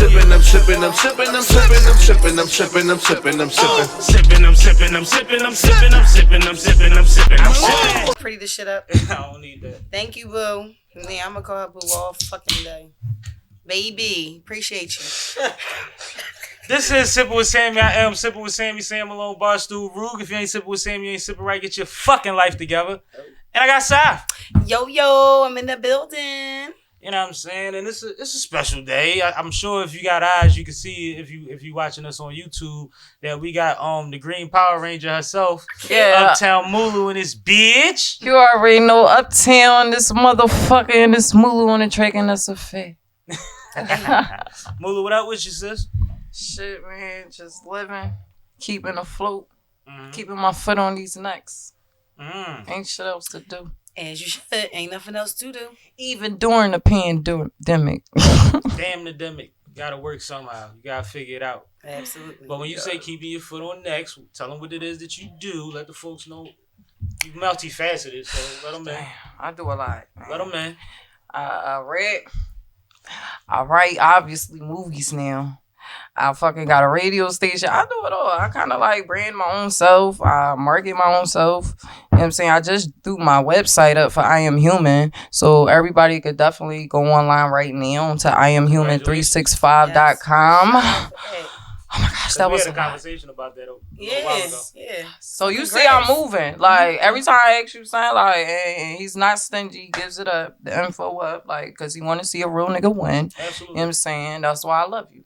sippin', I'm sippin', I'm sippin', I'm sippin', I'm sippin', I'm sippin', I'm sippin', I'm sippin'. Sippin', I'm sippin', I'm sippin', I'm sippin', I'm sippin', I'm sippin', I'm sippin', I'm sippin'. Pretty this shit up. I don't need that. Thank you, boo. Yeah, I'm gonna call her boo all fucking day. Baby, appreciate you. This is Sippin' with Sammie. I am Sippin' with Sammie, Sam Malone, Barstool, Rug. If you ain't Sippin' with Sammie, you ain't sippin' right. Get your fucking life together. And I got Saf. Yo, I'm in the building. You know what I'm saying? And it's a special day. I'm sure if you got eyes, you can see if you watching us on YouTube that we got the Green Power Ranger herself, Uptown Mullu and this bitch. You already know Uptown, this motherfucker, and this Mullu on the track, and that's a fact. Mullu, what up with you, sis? Shit, man, just living, keeping afloat, keeping my foot on these necks. Ain't shit else to do. As you should. Ain't nothing else to do. Even during the pandemic. Damn the demic. You gotta work somehow. You gotta figure it out. Absolutely. But when you say keeping your foot on necks, tell them what it is that you do. Let the folks know. You multifaceted, so let them in. I do a lot, man. Let them in. I write, obviously, movies now. I fucking got a radio station. I do it all. I kind of like brand my own self. I market my own self. You know what I'm saying? I just threw my website up for I Am Human. So everybody could definitely go online right now to iamhuman365.com. Yes. Oh my gosh, that we was had a conversation about that a while ago. Yeah. So you see I'm moving. Like, every time I ask you something, like, and he's not stingy, he gives it up, the info up, like, because he want to see a real nigga win. Absolutely. You know what I'm saying? That's why I love you.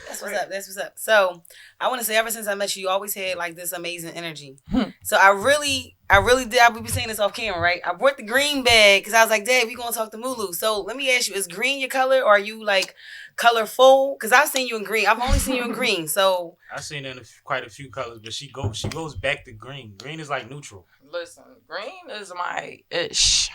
That's what's up. That's what's up. So I want to say, ever since I met you, you always had like this amazing energy. So I really did. I would be saying this off camera, right? I brought the green bag because I was like, Dad, we gonna talk to Mullu. So let me ask you: is green your color, or are you like colorful? Because I've seen you in green. I've only seen you in green. So I've seen her in quite a few colors, but she goes back to green. Green is like neutral. Listen, green is my ish.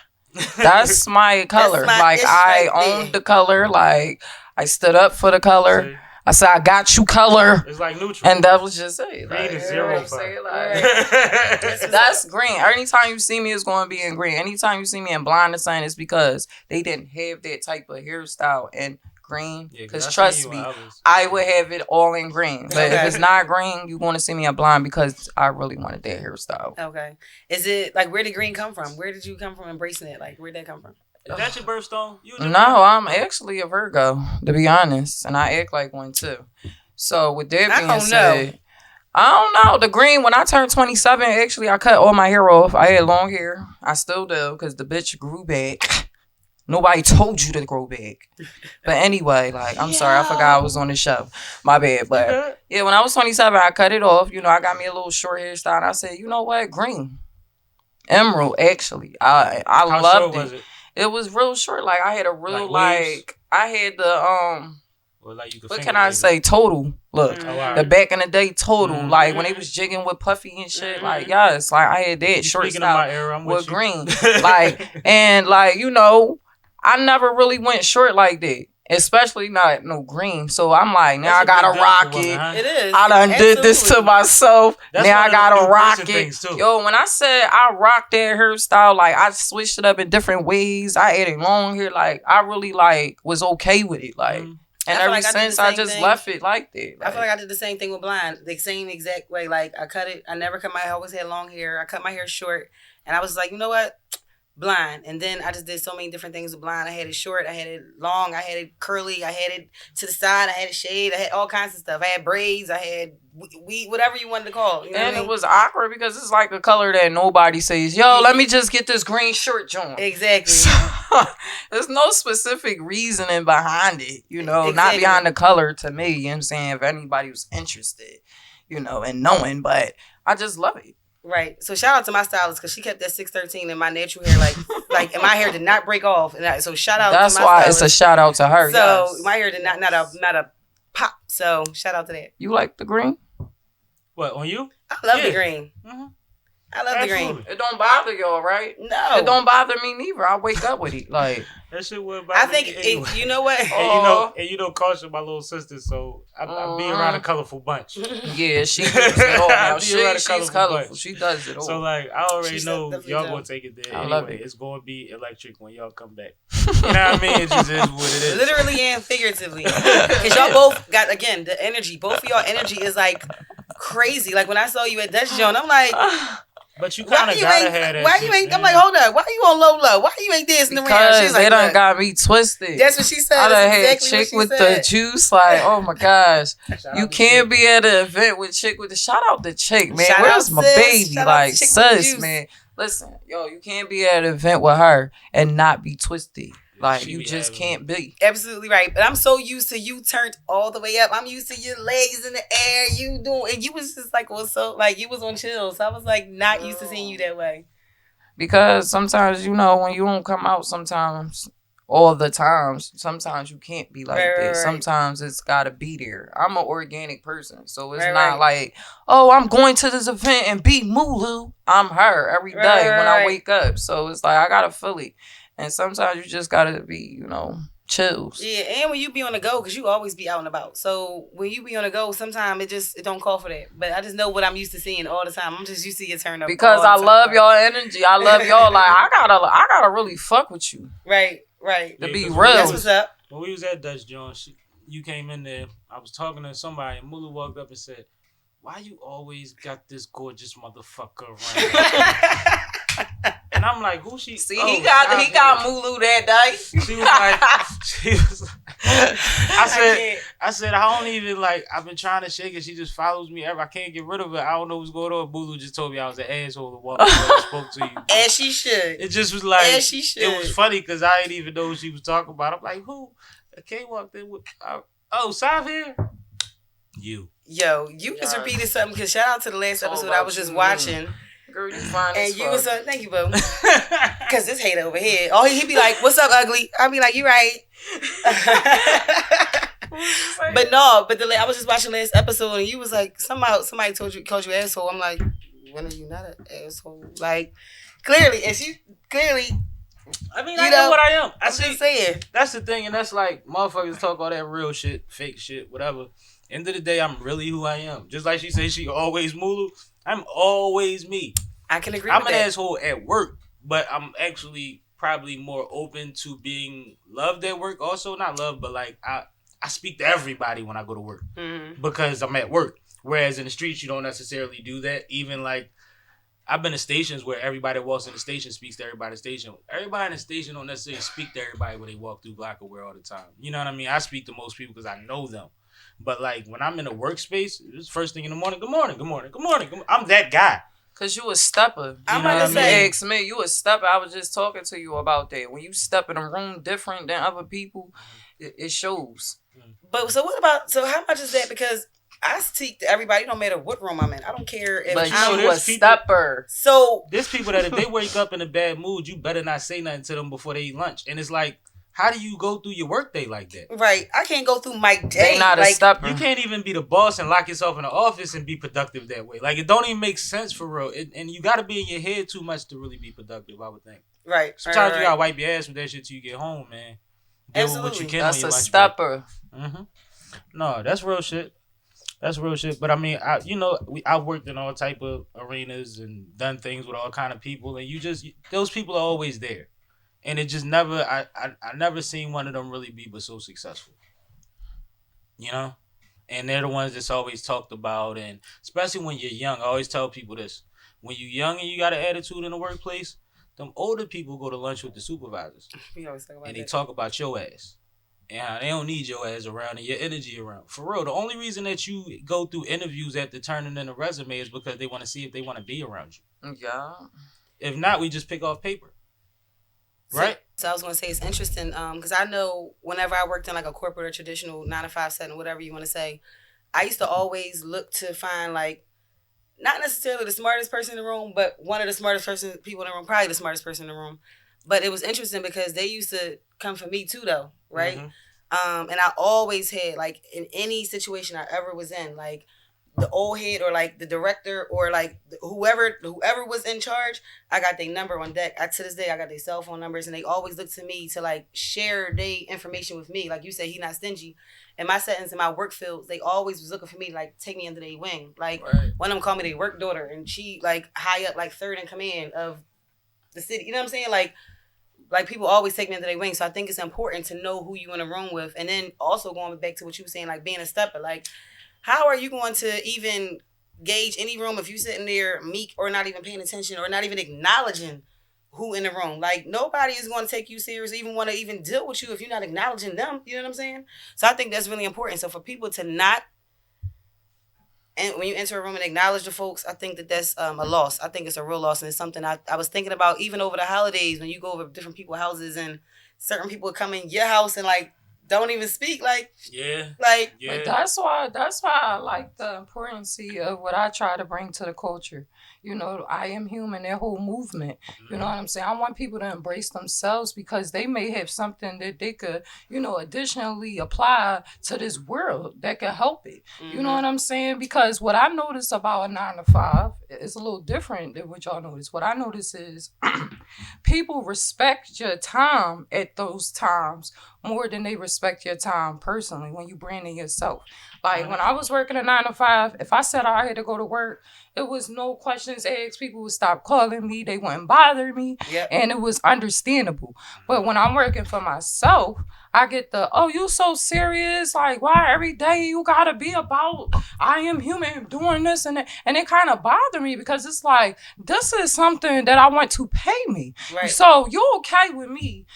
That's my color. That's my like, ish I right owned there. the color. Like, I stood up for the color. See? I said, I got you color. It's like neutral. And that was just it. Green Like, is you zero. know what I'm saying? Like, That's that's green. Anytime you see me, it's going to be in green. Anytime you see me in blind and sign, it's because they didn't have that type of hairstyle in green. Because trust me, I would have it all in green. But if it's not green, you're going to see me in blind because I really wanted that hairstyle. Okay. Is it like, where did green come from? Where did you come from embracing it? Like, where'd that come from? Is that your birthstone? No, I'm actually a Virgo, to be honest. And I act like one too. So with that being said, I don't know. The green, when I turned 27, actually I cut all my hair off. I had long hair. I still do because the bitch grew back. Nobody told you to grow back. But anyway, like, I'm sorry. I forgot I was on the show. My bad. But yeah, when I was 27, I cut it off. You know, I got me a little short hairstyle. And I said, you know what? Green. Emerald, actually. I loved it. It was real short. Like, I had a real, like I had the, what can I say? Total. Look, the back in the day total. Like, when they was jigging with Puffy and shit. Like, yes, like, I had that short style with green. Like, and, like, you know, I never really went short like that. Especially not no green. So I'm like, now I gotta rock it. It is. I done did this to myself. That's now I gotta rock it. Too. Yo, when I said I rocked that hairstyle, like, I switched it up in different ways. I added long hair. Like, I really, like, was okay with it. Like, and ever since I just left it like that. Like, I feel like I did the same thing with blind. The same exact way. Like, I cut it. I never cut my hair. I always had long hair. I cut my hair short. And I was like, you know what? Blind. And then I just did so many different things with blind. I had it short, I had it long, I had it curly, I had it to the side, I had it shaved, I had all kinds of stuff. I had braids, I had weed, whatever you wanted to call it. You know and what I it mean? was awkward because it's like a color that nobody says, yo, let me just get this green shirt joint. Exactly. So, there's no specific reasoning behind it, you know, Exactly. not behind the color to me, you know what I'm saying, if anybody was interested, you know, in knowing, but I just love it. Right. So shout out to my stylist because she kept that 613 in my natural hair, like, and my hair did not break off. And so shout out. That's to my why stylist. it's a shout out to her. So yes. my hair did not a pop. So shout out to that. You like the green? What, on you? I love the green. Mm-hmm. I love the green. It don't bother y'all, right? No. It don't bother me neither. I wake up with it. Like, that shit would bother me anyway. You know what? And you know, Caution, my little sister, so I be around a colorful bunch. Yeah, she does it all. Now. She's colorful. Bunch. She does it all. So, like, I already know y'all gonna take it there. I anyway, love it. It's gonna be electric when y'all come back. You know what I mean? It just is what it is. Literally and figuratively. Because y'all both got, again, the energy. Both of y'all energy is, like, crazy. Like, when I saw you at Dutch Joan, I'm like... But you kind of gotta have that. Why shit, you ain't? man. I'm like, hold up. Why you on low? Why you ain't dancing around? Because She's they done like, got me twisted. That's what she said. I done That's had exactly chick what with she said. the juice. Like, oh my gosh, Shout you out to can't Chick. be at an event with chick with the. Shout out to chick, man. Shout Where's out, my sis. baby? Shout out Like, to Chick with the sis, juice. man. Listen, yo, you can't be at an event with her and not be twisted. Like, She you be just having- can't be. Absolutely right. But I'm so used to you turned all the way up. I'm used to your legs in the air. You doing, and you was just like, well, so like you was on chill. So I was like, not used to seeing you that way. Because sometimes, you know, when you don't come out sometimes, all the times, sometimes you can't be like that. Right. Sometimes it's got to be there. I'm an organic person. So it's Right, not like, oh, I'm going to this event and be Mullu. I'm her every day when I Right. wake up. So it's like, I got to feel it. And sometimes you just got to be, you know, chills. Yeah, and when you be on the go, because you always be out and about. So when you be on the go, sometimes it don't call for that. But I just know what I'm used to seeing all the time. I'm just used to your turn up. Because all the I time. love y'all energy. I love y'all. Like, I gotta really fuck with you. Right. To Yeah, be 'cause real. That's what's up. When we was at Dutch John, you came in there. I was talking to somebody, and Mullu walked up and said, "Why you always got this gorgeous motherfucker around?" And I'm like, "Who she?" See, oh, he got Sammie. Mullu that day. She was like, I said, I don't even like. I've been trying to shake it. She just follows me ever. I can't get rid of it. I don't know what's going on. Mullu just told me I was an asshole to walk up and spoke to you. As she should. It just was like, As she should. it was funny because I didn't even know what she was talking about. I'm like, who? Kay walked in with, Sav here? You. Yo, you just repeated something because shout out to the last episode I was just watching. Girl, you fine And as you fuck. was thank you, boo. Because this hater over here. Oh, he'd be like, what's up, ugly? I'd be like, you right. But no, I was just watching last episode and you was like, somebody called you asshole. I'm like, when are you not an asshole? Like, clearly, and she clearly, I mean, You I know, know what I am. I'm just saying. That's the thing, and that's like, motherfuckers talk all that real shit, fake shit, whatever. End of the day, I'm really who I am. Just like she said, she always Mullu. I'm always me. I can agree I'm with an that. asshole at work, but I'm actually probably more open to being loved at work. Also, not loved, but like I speak to everybody when I go to work because I'm at work. Whereas in the streets, you don't necessarily do that. Even like I've been to stations where everybody walks in the station speaks to everybody in the station. Everybody in the station don't necessarily speak to everybody when they walk through glocawearradiostation all the time. You know what I mean? I speak to most people because I know them. But like when I'm in a workspace, it's first thing in the morning. Good morning. Good morning. Good morning. Good morning. I'm that guy. Cause you a stepper. I'm about to say. Ex me, you a stepper. I was just talking to you about that. When you step in a room different than other people, it shows. But so what about, so how much is that? Because I speak to everybody, no matter what room I'm in. I don't care if But know, you a there's people- stepper. So There's people that if they wake up in a bad mood, you better not say nothing to them before they eat lunch. And it's like, how do you go through your workday like that? right, I can't go through my day. They not a like, stepper. You can't even be the boss and lock yourself in the office and be productive that way. Like, it don't even make sense for real. And you got to be in your head too much to really be productive, I would think. Right. Sometimes right. you got to wipe your ass with that shit till you get home, man. Deal with what you Absolutely. can That's on your a lunch stepper. break. Mm-hmm. No, that's real shit. That's real shit. But I mean, I've worked in all type of arenas and done things with all kind of people. And those people are always there. And it just never, I never seen one of them really be but so successful. You know? And they're the ones that's always talked about. And especially when you're young, I always tell people this. When you're young and you got an attitude in the workplace, them older people go to lunch with the supervisors. We always talk about And they that. talk about your ass. And how they don't need your ass around and your energy around. For real, the only reason that you go through interviews after turning in a resume is because they want to see if they want to be around you. Yeah. If not, we just pick off paper. Right? So I was going to say it's interesting because I know whenever I worked in like a corporate or traditional 9-to-5 setting, whatever you want to say, I used to always look to find like not necessarily the smartest person in the room, but one of the smartest people in the room, probably the smartest person in the room. But it was interesting because they used to come for me too, though, right? And I always had like in any situation I ever was in, like the old head or like the director or like whoever was in charge, I got their number on deck. To this day, I got their cell phone numbers, and they always look to me to like share their information with me. Like you said, he not stingy. In my settings, in my work fields, they always was looking for me to like take me under their wing. Like one of them called me their work daughter, and she like high up, like third in command of the city. You know what I'm saying? Like people always take me under their wing. So I think it's important to know who you in a room with, and then also going back to what you were saying, like being a stepper, like. How are you going to even gauge any room if you're sitting there meek or not even paying attention or not even acknowledging who in the room? Like, nobody is going to take you serious, even want to even deal with you if you're not acknowledging them. You know what I'm saying? So I think that's really important. So for people to not, and when you enter a room and acknowledge the folks, I think that's a loss. I think it's a real loss. And it's something I was thinking about even over the holidays when you go over different people's houses and certain people come in your house and like, don't even speak But that's why I like the importance of what I try to bring to the culture. You know, I am human, that whole movement. You know what I'm saying? I want people to embrace themselves because they may have something that they could, additionally apply to this world that could help it. Mm-hmm. You know what I'm saying? Because what I notice about a 9 to 5 is a little different than what y'all notice. What I notice is people respect your time at those times more than they respect your time personally when you branding yourself. Like when I was working a 9 to 5, if I said I had to go to work, it was no questions asked. People would stop calling me. They wouldn't bother me. Yep. And it was understandable. But when I'm working for myself, I get you so serious? Like, why every day you gotta be about, I am human, doing this and that? And it kind of bothered me because it's like, this is something that I want to pay me. Right. So you're okay with me,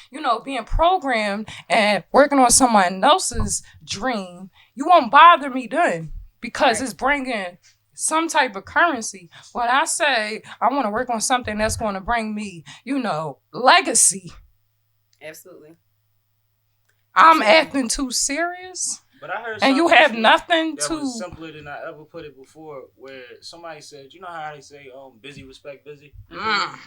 being programmed and working on someone else's dream. You won't bother me then because it's bringing some type of currency. When I say I want to work on something that's going to bring me, legacy. Absolutely. I'm acting too serious. But I heard and you have nothing that to. Was simpler than I ever put it before. Where somebody said, you know how they say, busy respect busy. And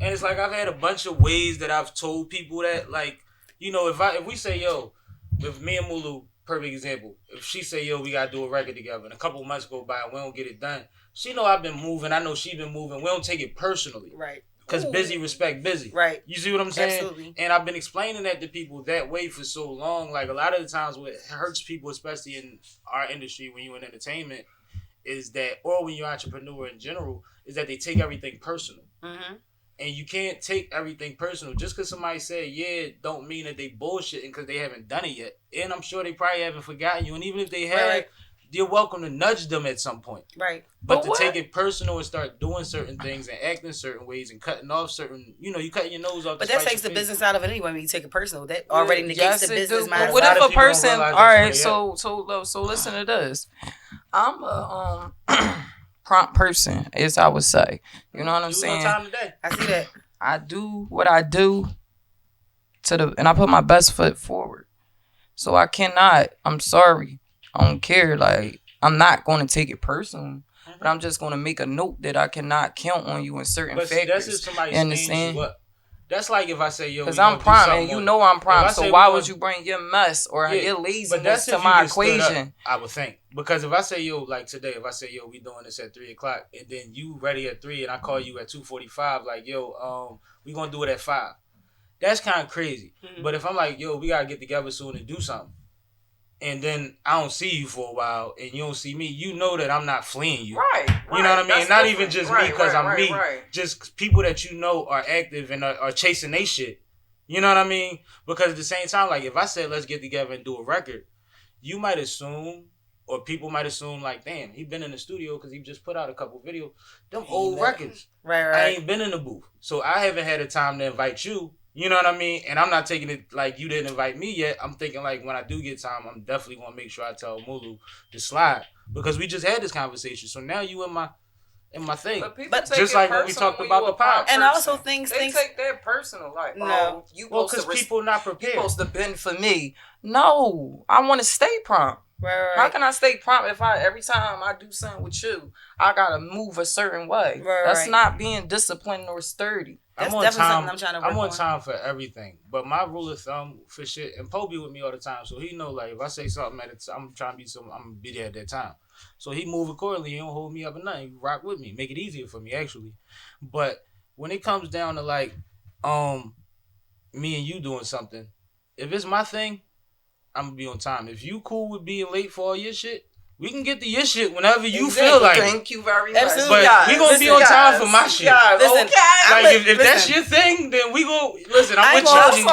it's like I've had a bunch of ways that I've told people that, like, if we say, if me and Mullu. Perfect example. If she say, we gotta do a record together, and a couple months go by and we don't get it done, she know I've been moving. I know she been moving. We don't take it personally. Right. Because busy respect busy. Right. You see what I'm saying? Absolutely. And I've been explaining that to people that way for so long. Like a lot of the times what hurts people, especially in our industry when you're in entertainment, is that, or when you're an entrepreneur in general, is that they take everything personal. Mm-hmm. And you can't take everything personal. Just because somebody said, don't mean that they bullshitting because they haven't done it yet. And I'm sure they probably haven't forgotten you. And even if they have, you're welcome to nudge them at some point. Right. But to take it personal and start doing certain things and acting certain ways and cutting off certain, you cutting your nose off. But that takes the business out of it anyway when you take it personal. That already negates the business mind. What if a person, all right, so listen to this. I'm a prompt person, as I would say. You know what I'm saying? Time today. I see that. I do what I do and I put my best foot forward. So I cannot, I'm sorry, I don't care. Like, I'm not going to take it personal, but I'm just going to make a note that I cannot count on you in certain factors. That's if somebody understand? You up. That's like if I say, because I'm prompt, and I'm prompt, so why would you bring your mess or your laziness to my equation? I would think. Because if I say, like today, if I say, we doing this at 3 o'clock, and then you ready at 3, and I call you at 2:45, like, we gonna do it at 5. That's kind of crazy. Mm-hmm. But if I'm like, we gotta get together soon and do something, and then I don't see you for a while, and you don't see me, you know that I'm not fleeing you. Right. You know what I mean? That's not different. Even just me because I'm me. Right. Just people that are active and are chasing they shit. You know what I mean? Because at the same time, like, if I said, let's get together and do a record, you might assume, or people might assume, like, damn, he been in the studio because he just put out a couple videos. Them old records. Right. I ain't been in the booth. So I haven't had a time to invite you. You know what I mean? And I'm not taking it like you didn't invite me yet. I'm thinking like when I do get time, I'm definitely going to make sure I tell Mullu to slide. Because we just had this conversation. So now you in my thing. But just like when we talked about the pop. And also they take that personal. Like, no. Because people not prepared. You supposed to bend for me. No. I want to stay prompt. Right. How can I stay prompt if every time I do something with you, I gotta move a certain way? Right. That's not being disciplined or sturdy. That's definitely something I'm trying to work on. I'm on time for everything. But my rule of thumb for shit, and Poe be with me all the time, so he know, like, if I say something I'm trying to be something, I'm gonna be there at that time. So he move accordingly. He don't hold me up at nothing. He rock with me, make it easier for me actually. But when it comes down to like, me and you doing something, if it's my thing, I'm gonna be on time. If you cool with being late for all your shit, we can get to your shit whenever you feel like. Thank you very much. Absolutely. But we gonna be on time for my shit. Listen, Like if that's your thing, then we go. Listen, I'm with you.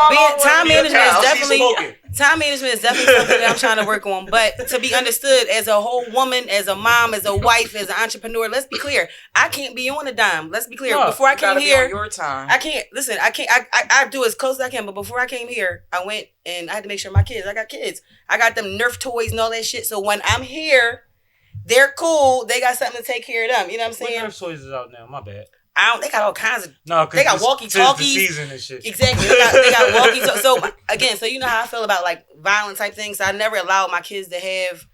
Time management is definitely something that I'm trying to work on. But to be understood, as a whole woman, as a mom, as a wife, as an entrepreneur, let's be clear. I can't be on a dime. Let's be clear. Before I came here, your time. I can't. Listen, I can't. I do as close as I can. But before I came here, I went and I had to make sure my kids. I got kids. I got them Nerf toys and all that shit. So when I'm here, they're cool. They got something to take care of them. You know what I'm saying? What Nerf toys is out now? My bad. They got all kinds of. No, they got walkie-talkies. The season and shit. Exactly. They got walkie-talkies. So again, so you know how I feel about like violent type things. So I never allowed my kids to have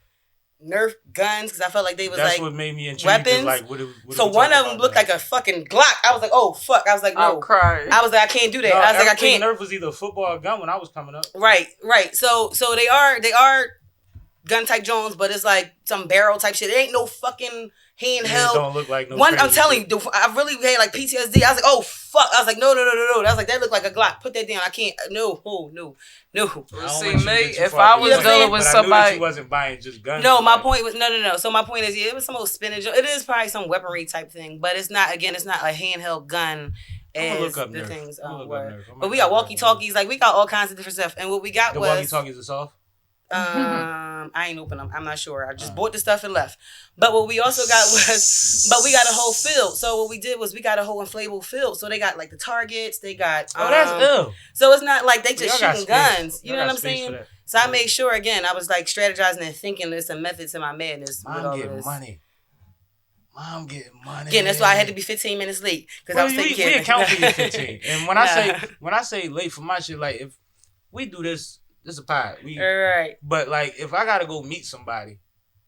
Nerf guns because I felt like they was That's like what made me intrigued. weapons. Like, what so one of them looked like a fucking Glock. I was like, oh fuck. I was like, no. I was like, I can't do that. I was like, I can't. Nerf was either a football or gun when I was coming up. Right. So they are gun type Jones, but it's like some barrel type shit. It ain't no fucking handheld. Don't look like no. One, I'm telling you, I really had like PTSD. I was like, oh fuck. I was like, no. I was like, that looked like a Glock. Put that down. I can't. No. See me, if I was dealing with somebody, you wasn't buying just guns. No, my point was no. So my point is, it was some old spinach. It is probably some weaponry type thing, but it's not. Again, it's not a handheld gun. As the Nerf. Things were. But we got walkie talkies. Like we got all kinds of different stuff. And what we got was walkie talkies are soft. I ain't open them. I'm not sure. I just bought the stuff and left. But what we also got was, we got a whole field. So what we did was we got a whole inflatable field. So they got like the targets. They got that's ill. So it's not like they just shooting guns. You know what I'm saying? So I made sure again. I was like strategizing and thinking there's some method to my madness. Mom getting money. Again, that's why I had to be 15 minutes late because I was taking care of it. We account for you 15. And when I say late for my shit, like if we do this. This is a pod. Right. But like, if I gotta go meet somebody,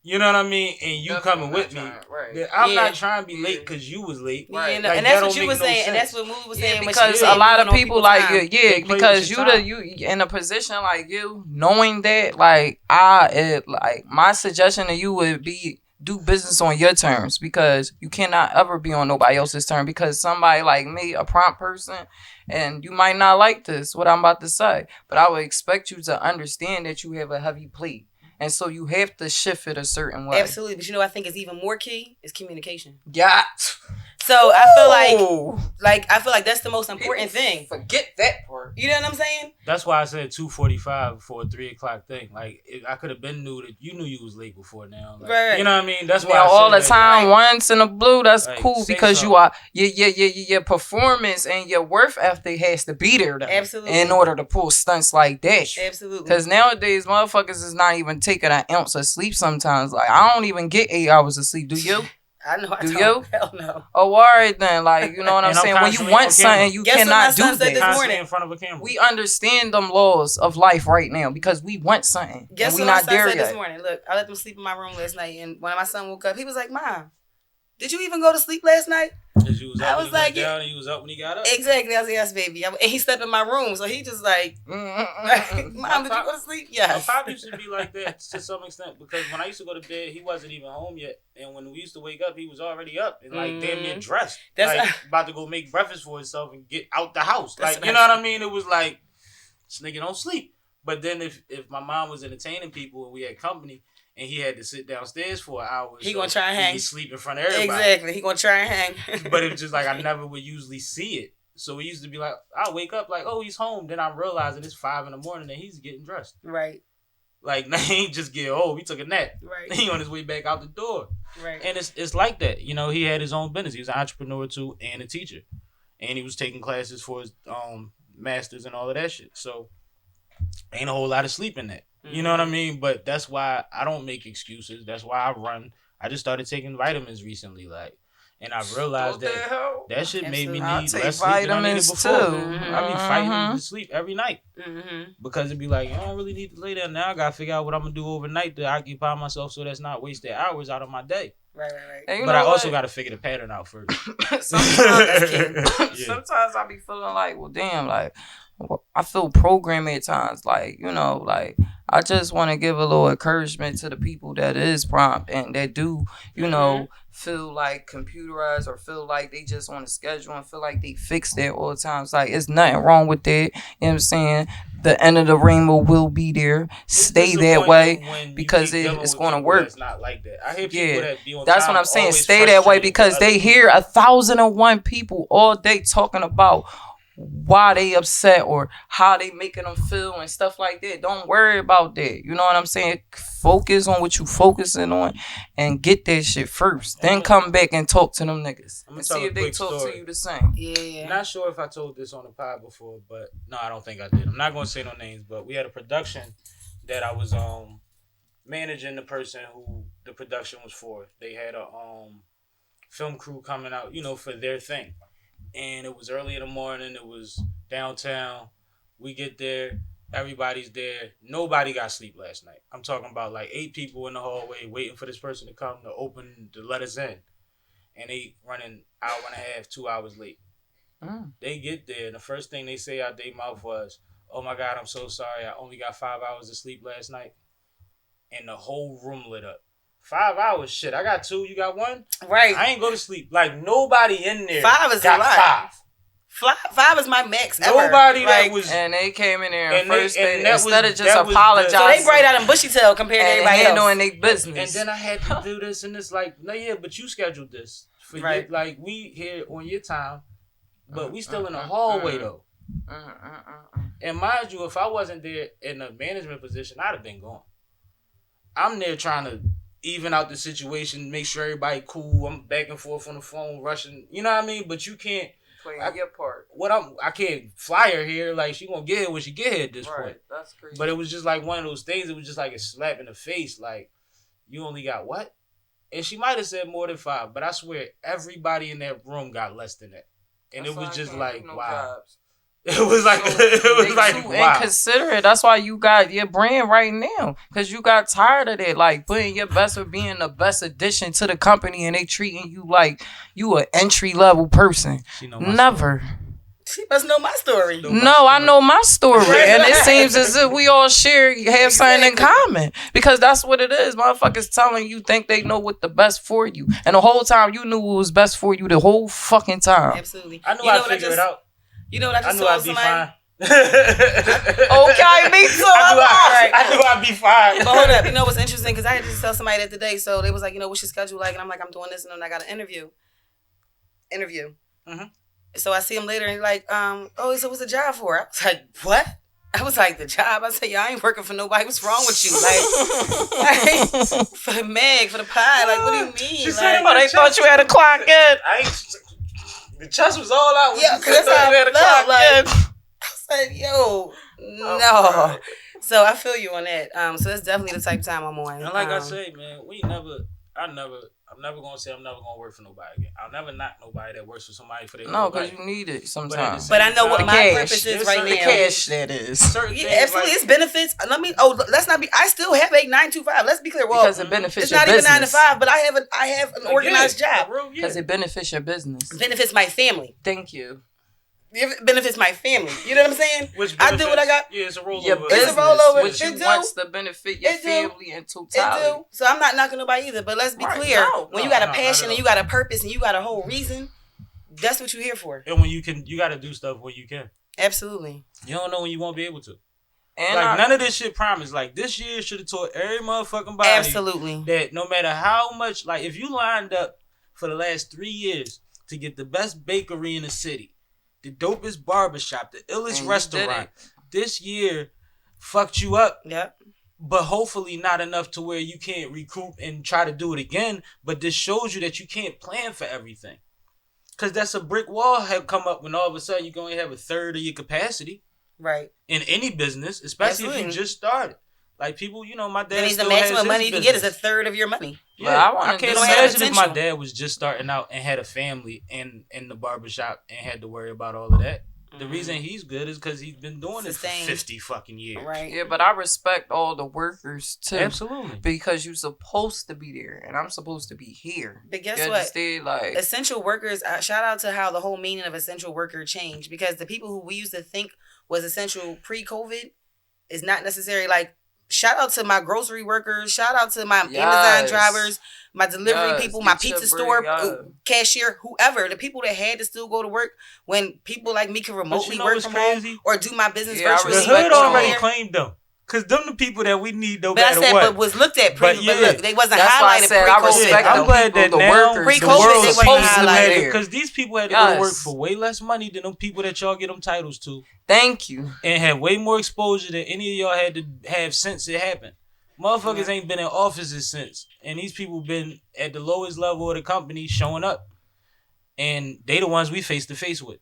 you know what I mean, and you coming with me, then I'm not trying to be late because you was late. Right. Like, and that's what you was saying, and that's what Moo was saying. Because a lot of people like because you in a position like you, knowing that, like like my suggestion to you would be do business on your terms because you cannot ever be on nobody else's term because somebody like me, a prompt person, and you might not like this, what I'm about to say, but I would expect you to understand that you have a heavy plate. And so you have to shift it a certain way. Absolutely. But you know, I think is even more key is communication. Yeah. So I feel like that's the most important thing. Forget that part. You know what I'm saying? That's why I said 2:45 for a 3:00 thing. Like I could have been knew that you knew you was late before now. Like, right. You know what I mean? That's why all the time. Once in a blue, that's like, cool because something. you are your performance and your worth ethic has to be there. Though, absolutely. In order to pull stunts like that. Absolutely. Because nowadays, motherfuckers is not even taking an ounce of sleep. Sometimes, like I don't even get 8 hours of sleep. Do you? I know. Do you? Hell no. Oh, all right then. Like, you know what I'm saying? When you want something, you cannot do that. This morning in front of a camera. We understand them laws of life right now because we want something. Guess and we what not my son there said yet. this morning? Look, I let them sleep in my room last night, and when my son woke up, he was like, "Mom, did you even go to sleep last night?" You was up when he went down and you was up when he got up. Exactly. I was like, yes, baby. And he slept in my room, so he just like, Mom, did you go to sleep? Yes. My pop used to be like that to some extent because when I used to go to bed, he wasn't even home yet. And when we used to wake up, he was already up and like damn near dressed. That's about to go make breakfast for himself and get out the house. Like, you know what I mean? It was like, this nigga don't sleep. But then if my mom was entertaining people and we had company, and he had to sit downstairs for an hour. He gonna try and hang. He sleep in front of everybody. Exactly. He gonna try and hang. But it was just like I never would usually see it. So we used to be like, I wake up like, oh, he's home. Then I'm realizing it's 5 a.m. and he's getting dressed. Right. Like, he ain't just get he took a nap. Right. He on his way back out the door. Right. And it's like that. You know, he had his own business. He was an entrepreneur too and a teacher. And he was taking classes for his masters and all of that shit. So ain't a whole lot of sleep in that. You know what I mean? But that's why I don't make excuses. That's why I run. I just started taking vitamins recently, like, and I realized that shit made me need less sleep than I needed before. I be fighting to sleep every night because it'd be like, I don't really need to lay there now. I gotta figure out what I'm gonna do overnight to occupy myself so that's not wasted hours out of my day. Right. But I also gotta figure the pattern out first. Sometimes I be feeling like, well, damn, like, I feel programmed at times. Like, you know, like I just want to give a little encouragement to the people that is prompt and that do, you know, feel like computerized or feel like they just on a schedule and feel like they fix that all the time. It's like, it's nothing wrong with that. You know what I'm saying? The end of the rainbow will be there. Stay that way because it's going to work. It's not like that. I hear people that be on That's time, what I'm saying. always Stay that way frustrated because they hear 1,001 people all day talking about why they upset or how they making them feel and stuff like that. Don't worry about that. You know what I'm saying? Focus on what you focusing on and get that shit first. Then come back and talk to them niggas and see if they talk to you the same. Yeah. Not sure if I told this on the pod before, but no, I don't think I did. I'm not gonna say no names, but we had a production that I was managing the person who the production was for. They had a film crew coming out, you know, for their thing. And it was early in the morning. It was downtown. We get there. Everybody's there. Nobody got sleep last night. I'm talking about like 8 people in the hallway waiting for this person to come to let us in. And they running hour and a half, 2 hours late. They get there. And the first thing they say out their mouth was, "Oh my God, I'm so sorry. I only got 5 hours of sleep last night." And the whole room lit up. 5 hours, shit. I got 2. You got 1. Right. I ain't go to sleep. Like nobody in there. 5 is got a lot. 5. 5 is my max ever. Nobody like, that was. And they came in there and first instead of just so apologizing. they bright out in bushy tail compared to everybody else. Handling their business. And then I had to do this and it's like, no, yeah, but you scheduled this for right. like we here on your time, but we still in the hallway though. And mind you, if I wasn't there in a management position, I'd have been gone. I'm there trying to even out the situation, make sure everybody cool. I'm back and forth on the phone, rushing. You know what I mean? But you can't play your part. I can't fly her here. Like she gonna get here when she get here at this point. That's crazy. But it was just like one of those things. It was just like a slap in the face. Like you only got what? And she might have said more than 5, but I swear everybody in that room got less than that. And it was just like wow. Jobs. It was like wow. Inconsiderate. That's why you got your brand right now, because you got tired of that, like putting your best for being the best addition to the company, and they treating you like you an entry level person. Never. She must know my story. No, I know my story, and it seems as if we all have something in common, because that's what it is. Motherfuckers telling you think they know what the best for you, and the whole time you knew what was best for you the whole fucking time. Absolutely. I knew I'd figure it out. You know what I just knew I'd be fine. Okay, me too. I knew I'd be fine. But hold up, you know what's interesting? Because I had to tell somebody that today. So they was like, you know, what's your schedule like? And I'm like, I'm doing this, and then I got an interview. Mm-hmm. So I see him later, and he's like, oh, so what's the job for? I was like, what? I was like, the job? I said, y'all ain't working for nobody. What's wrong with you? Like for the mag, for the pie. Like, what do you mean? She like, they thought you had a clock in. The chest was all out. Yeah, because that's how I felt. Like, I said, yo, no. So I feel you on that. So that's definitely the type of time I'm on. And like I say, man, I'm never gonna say I'm never gonna work for nobody again. I'll never knock nobody that works for somebody for their because you need it sometimes. But I know what my purpose is right now. The cash that is. Yeah, absolutely. It's benefits. Let's not be. I still have a 9 to 5. Let's be clear. Well, because it benefits it's your not business. Even 9 to 5, but I have an organized job. Because it benefits your business. Benefits my family. Thank you. It benefits my family. You know what I'm saying? I do what I got. Yeah, it's a rollover. It's a rollover. Which you wants to benefit your family in totality. It do. So I'm not knocking nobody either. But let's be clear. When you got a passion and you got a purpose and you got a whole reason, that's what you're here for. And when you got to do stuff when you can. Absolutely. You don't know when you won't be able to. And like none of this shit promised. Like this year should have taught every motherfucking body. Absolutely. That no matter how much, like if you lined up for the last 3 years to get the best bakery in the city, the dopest barbershop, the illest restaurant, this year fucked you up. Yep. But hopefully not enough to where you can't recoup and try to do it again. But this shows you that you can't plan for everything. Because that's a brick wall have come up when all of a sudden you can only have a third of your capacity. Right. In any business, especially if you just started. Like people, my dad. That means the maximum money you can get is a third of your money. Yeah, I can't imagine if my dad was just starting out and had a family in the barbershop and had to worry about all of that. The reason he's good is because he's been doing it for 50 fucking years. Right. Yeah, but I respect all the workers too. Absolutely. Because you're supposed to be there, and I'm supposed to be here. But guess what? Like, essential workers, shout out to how the whole meaning of essential worker changed. Because the people who we used to think was essential pre-COVID is not necessarily like, shout out to my grocery workers, shout out to my Amazon drivers, my delivery people, my pizza store cashier, whoever, the people that had to still go to work when people like me can remotely work from home or do my business virtually. The hood already claimed them. Because them the people that we need no matter what. But was looked at but look, they wasn't highlighted pre-COVID. I'm glad that now pre-COVID they wasn't highlighted. Because these people had to go to work for way less money than them people that y'all get them titles to. Thank you. And had way more exposure than any of y'all had to have since it happened. Motherfuckers ain't been in offices since. And these people been at the lowest level of the company showing up. And they the ones we face to face with.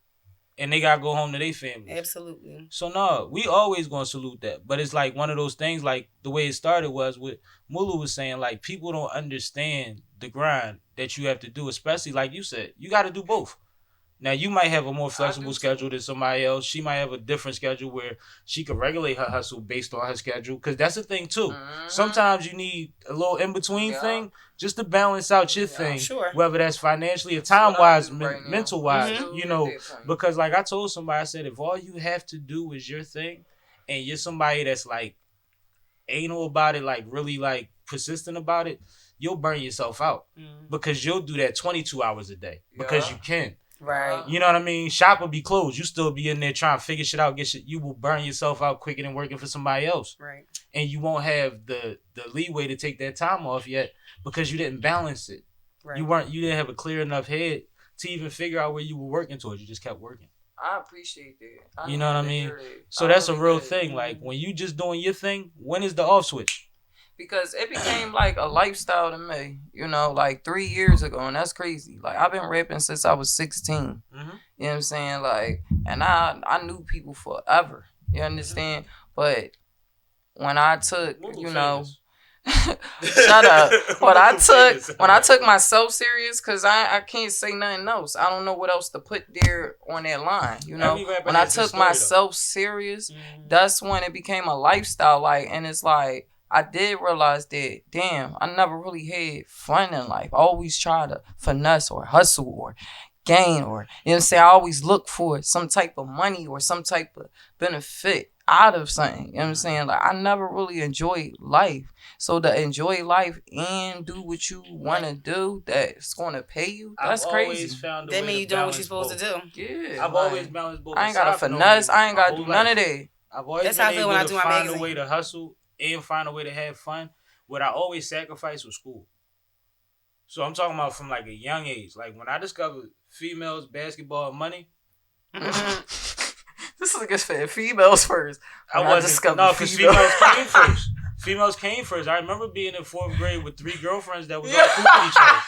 And they gotta go home to their family. Absolutely. So no, we always gonna salute that. But it's like one of those things, like the way it started was with Mullu was saying, like, people don't understand the grind that you have to do, especially like you said, you gotta do both. Now you might have a more flexible schedule than somebody else. She might have a different schedule where she can regulate her hustle based on her schedule. Cause that's the thing too. Sometimes you need a little in-between thing just to balance out your thing. Sure. Whether that's financially or time-wise, mental-wise, you know. Because like I told somebody, I said, if all you have to do is your thing and you're somebody that's like anal about it, like really like persistent about it, you'll burn yourself out. Because you'll do that 22 hours a day. Because you can. Right. You know what I mean? Shop will be closed. You still be in there trying to figure shit out, get shit. You will burn yourself out quicker than working for somebody else. Right. And you won't have the leeway to take that time off yet because you didn't balance it. Right. You didn't have a clear enough head to even figure out where you were working towards. You just kept working. I appreciate that. You know what I mean? So that's a real thing. Like when you just doing your thing, when is the off switch? Because it became like a lifestyle to me, you know, like 3 years ago. And that's crazy. Like, I've been rapping since I was 16. You know what I'm saying? Like, and I knew people forever. You understand? But when I took, you know, shut up. When I took myself serious, because I can't say nothing else. I don't know what else to put there on that line, you know? When I took myself serious, that's when it became a lifestyle. Like, and it's like, I did realize that, damn, I never really had fun in life. I always try to finesse or hustle or gain or, you know what I'm saying? I always look for some type of money or some type of benefit out of something. You know what I'm saying? Like, I never really enjoyed life. So to enjoy life and do what you want to do that's going to pay you, that's crazy. That means you doing what you're supposed to do. Yeah. I've always balanced both. I ain't got to finesse. I ain't got to do none of that. I've always been able to find a way to hustle and find a way to have fun. What I always sacrificed was school. So I'm talking about from like a young age. Like when I discovered females, basketball, and money. This is good for females first. Because females came first. Females came first. I remember being in 4th grade with 3 girlfriends that was all cool with each other.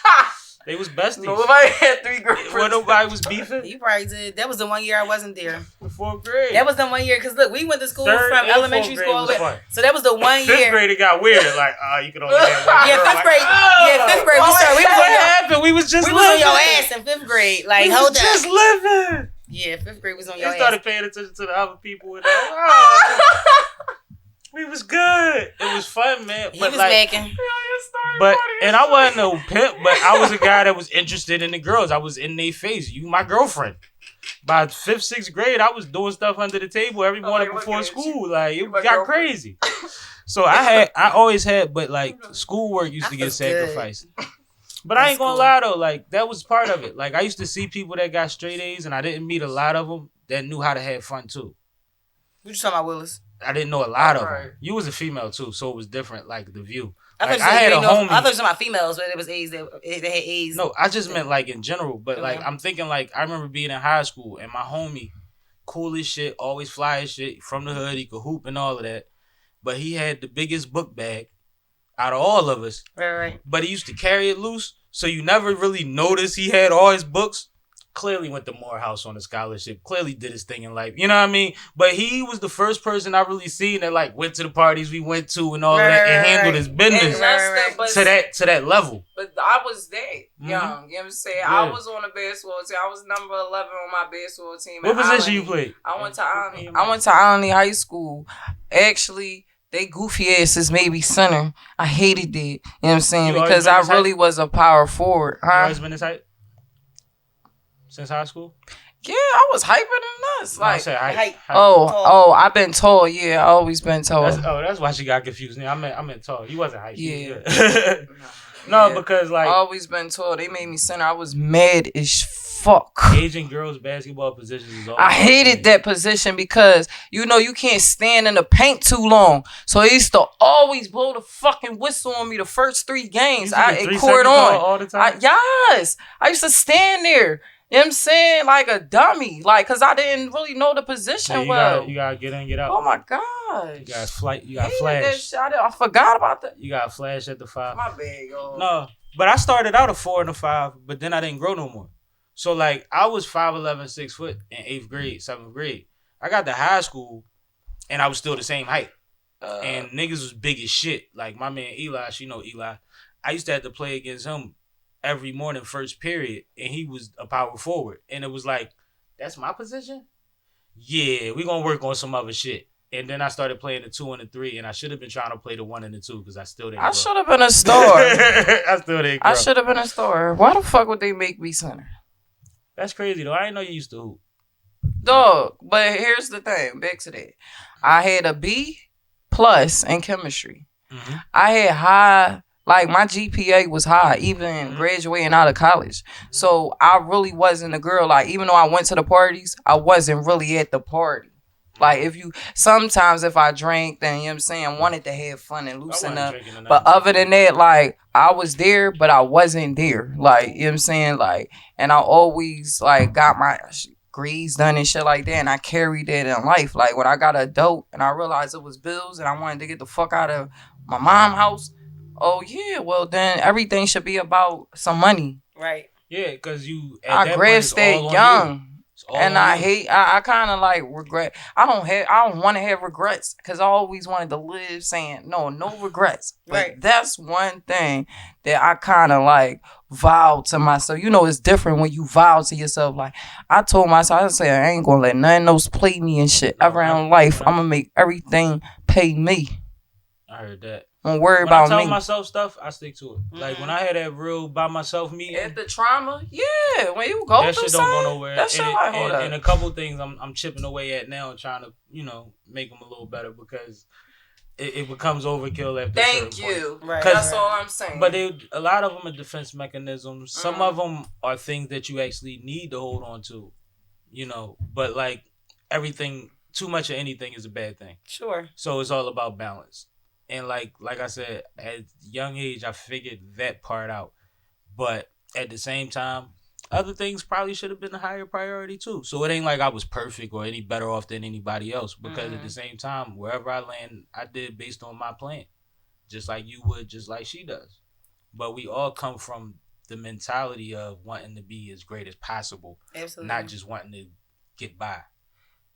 They was besties. Nobody had 3 girlfriends. When nobody was beefing. You probably did. That was the 1 year I wasn't there. The 4th grade. That was the 1 year, because look, we went to school from elementary school. So that was the 1 year. 5th grade it got weird. Like, you can only have one. Yeah, 5th grade. Yeah, 5th grade. What happened? We was just living. We was on your ass in 5th grade. Like, hold up. Just living. Yeah, 5th grade was on your ass. We started paying attention to the other people. And we was good. It was fun, man. He was making. But and I wasn't no pimp, but I was a guy that was interested in the girls. I was in their face. You my girlfriend. By 5th, 6th grade, I was doing stuff under the table every morning before school. Like it got crazy. So I always had, but like schoolwork used to get sacrificed. But I ain't gonna lie though, like that was part of it. Like I used to see people that got straight A's, and I didn't meet a lot of them that knew how to have fun too. What you talking about, Willis? I didn't know a lot of them. You was a female too, so it was different. Like the view. I had a homie. I thought you were talking about females, but it was A's that had A's. No, I just meant like in general. But like I'm thinking like I remember being in high school and my homie, cool as shit, always fly as shit, from the hood, he could hoop and all of that. But he had the biggest book bag out of all of us. Right. But he used to carry it loose, so you never really noticed he had all his books clearly went to Morehouse on a scholarship, clearly did his thing in life. You know what I mean? But he was the first person I really seen that like went to the parties we went to and all of that and handled his business to that level. But I was that young. You know what I'm saying? Yeah. I was on a basketball team. I was number 11 on my basketball team. What position you played? I went to Alany High School. Actually, they goofy asses made me center. I hated it. You know what I'm saying? Because I really was a power forward. You always been this height? Since high school? Yeah, I was hyper than us. Like, height. I've been tall. Yeah, I always been tall. That's why she got confused. I meant tall. You wasn't height. Yeah. Because like I always been tall. They made me center. I was mad as fuck. Aging girls' basketball positions is all. I hated that position because you can't stand in the paint too long. So they used to always blow the fucking whistle on me the first 3 games. I court on all the time. Yes, I used to stand there. You know what I'm saying? Like a dummy. Like, because I didn't really know the position well. You got to get in, get out. Oh, my gosh. You got flash. I forgot about that. You got flash at the 5. My bad, yo. No, but I started out a 4 and a 5, but then I didn't grow no more. So, like, I was 5'11", 6 foot in 8th grade, 7th grade. I got to high school, and I was still the same height. And niggas was big as shit. Like, my man Eli, Eli. I used to have to play against him every morning, first period, and he was a power forward. And it was like, that's my position? Yeah, we gonna work on some other shit. And then I started playing the 2 and the 3, and I should have been trying to play the 1 and the 2 because I still didn't grow. should have been a star. I still didn't grow. I should have been a star. Why the fuck would they make me center? That's crazy, though. I didn't know you used to hoop. Dog, but here's the thing. Back to that. I had a B+ in chemistry. Mm-hmm. I had high... Like, my GPA was high, even graduating out of college. So, I really wasn't a girl. Like, even though I went to the parties, I wasn't really at the party. Like, sometimes if I drank, then, you know what I'm saying, wanted to have fun and loosen up. But other than that, like, I was there, but I wasn't there. Like, you know what I'm saying? Like, and I always, like, got my grades done and shit like that, and I carried that in life. Like, when I got an adult and I realized it was bills and I wanted to get the fuck out of my mom's house, oh, yeah, well, then everything should be about some money. Right. Yeah, because I grasped that young. And I kind of like regret. I don't want to have regrets because I always wanted to live saying, no regrets. But that's one thing that I kind of like vowed to myself. It's different when you vow to yourself. Like, I told myself, I said, I ain't going to let none of those play me and shit ever in life. I'm going to make everything pay me. I heard that. Don't worry about me. When I tell myself stuff, I stick to it. Like, when I had that real by myself meeting. At the trauma, yeah. When you go that through shit don't go nowhere. That shit like, hold up. And a couple things I'm chipping away at now and trying to, make them a little better because it becomes overkill after Thank you. Right. That's all I'm saying. But a lot of them are defense mechanisms. Some of them are things that you actually need to hold on to, But, like, everything, too much of anything is a bad thing. Sure. So it's all about balance. And like I said, at a young age, I figured that part out. But at the same time, other things probably should have been a higher priority too. So it ain't like I was perfect or any better off than anybody else. Because at the same time, wherever I land, I did based on my plan. Just like you would, just like she does. But we all come from the mentality of wanting to be as great as possible. Absolutely. Not just wanting to get by.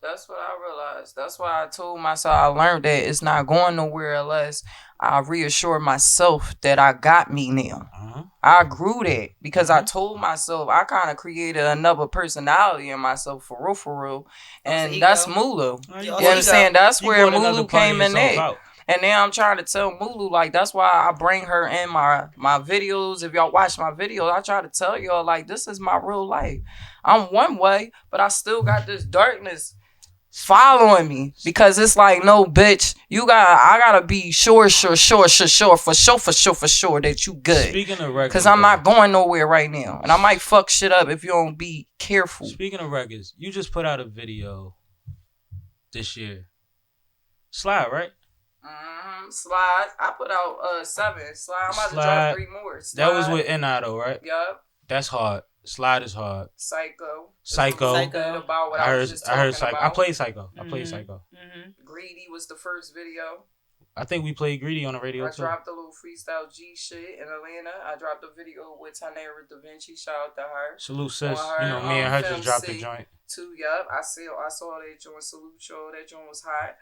That's what I realized. That's why I told myself, I learned that it's not going nowhere unless I reassure myself that I got me now. I grew that because I told myself, I kind of created another personality in myself for real. And that's Mullu. You know what I'm saying? That's where Mullu came in there. And now I'm trying to tell Mullu, like, that's why I bring her in my videos. If y'all watch my videos, I try to tell y'all, like, this is my real life. I'm one way, but I still got this darkness following me because it's like, no, bitch, I gotta be sure that you good. Speaking of records, because I'm not going nowhere right now, and I might fuck shit up if you don't be careful. Speaking of records, you just put out a video this year. Slide, right? Slide. I put out 7. Slide. I'm about to drop 3 more. Slide. That was with N.I.O., right? Yup. That's hard. Slide is hard. Psycho. About what I was just talking Psycho. about. I played Psycho. Mm-hmm. Greedy was the first video. I think we played Greedy on the radio too. I dropped a little freestyle G shit in Atlanta. I dropped a video with Tanera Da Vinci. Shout out to her. Salute, sis. Her, you know, me and her Film just dropped C the joint. Too, yup. I saw that joint. Salute, y'all. That joint was hot.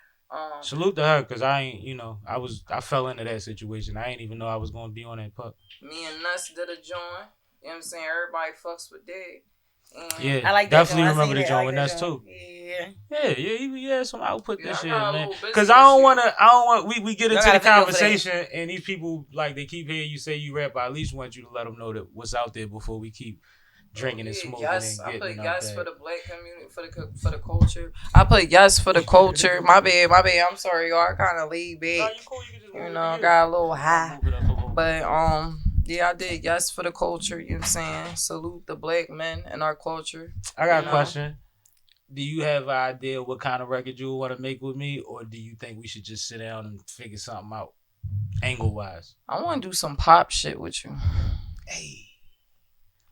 Salute to her, because I ain't, you know, I fell into that situation. I ain't even know I was going to be on that pup. Me and Nuss did a joint. You know what I'm saying? Everybody fucks with that. Yeah, I like that definitely joint. remember the joint like with Nuss too. Yeah. Some output this shit, I man. got a little Because we get into the conversation and these people, like, they keep hearing you say you rap. I at least want you to let them know that what's out there before we keep drinking and smoking and getting. I put yes for the black community, for the culture. I put yes for the culture. My bad. I'm sorry, y'all. I kind of laid back. No, you cool. You can just you know, got a little high. But yeah, I did yes for the culture. You know what I'm saying? Salute the black men in our culture. I got a question. Do you have an idea what kind of record you want to make with me, or do you think we should just sit down and figure something out, angle wise? I want to do some pop shit with you. Hey.